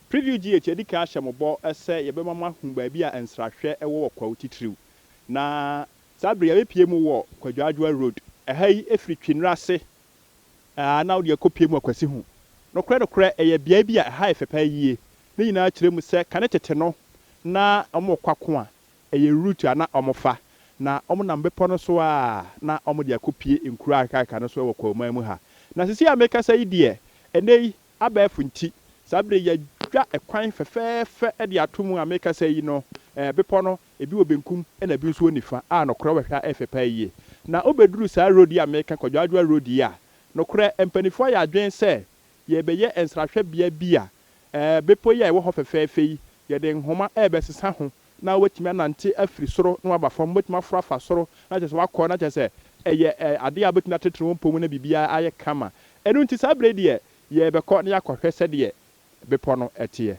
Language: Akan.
PreViewGh edi ka ahye mobo ese ye be mama hu ba bi a ensrahwe ewo Kwahu titiriw na sabre ye pie mu wo Kwadwo Adwoa Road ehai efiri Twenedurase na wo ekopie mu akwasi hu no kre eye bia bi a ehai fepa yie ne nyina kire mu se kane tete no na omo kwako a eye route ana omofa na omo na mbepo no so a na omo de akopie nkura aka no so wo Kwahu mu ha na sisi ameka sai de enei abafu nti sabre ya dwa ekwan fefefe e de atomu ameka sai no bepo no ebi wo benkum e na bi nso onifa a no kro wehwa efepa yie na obeduru sa road ya ameka Kwadwo Adwoa Road ya no kre empanifo ya adwen se ye beye ensrahwe bia bepo ya ewo ho fefefe yi ye de nhoma besesa ho na watimi anante afiri soro na wabafom watimi afrafa soro na chese wakọ na chese eye ade a betina tetere won na bibia aye kama enu nti sabre de ye bekọ na yakọhwe se de bepo no etie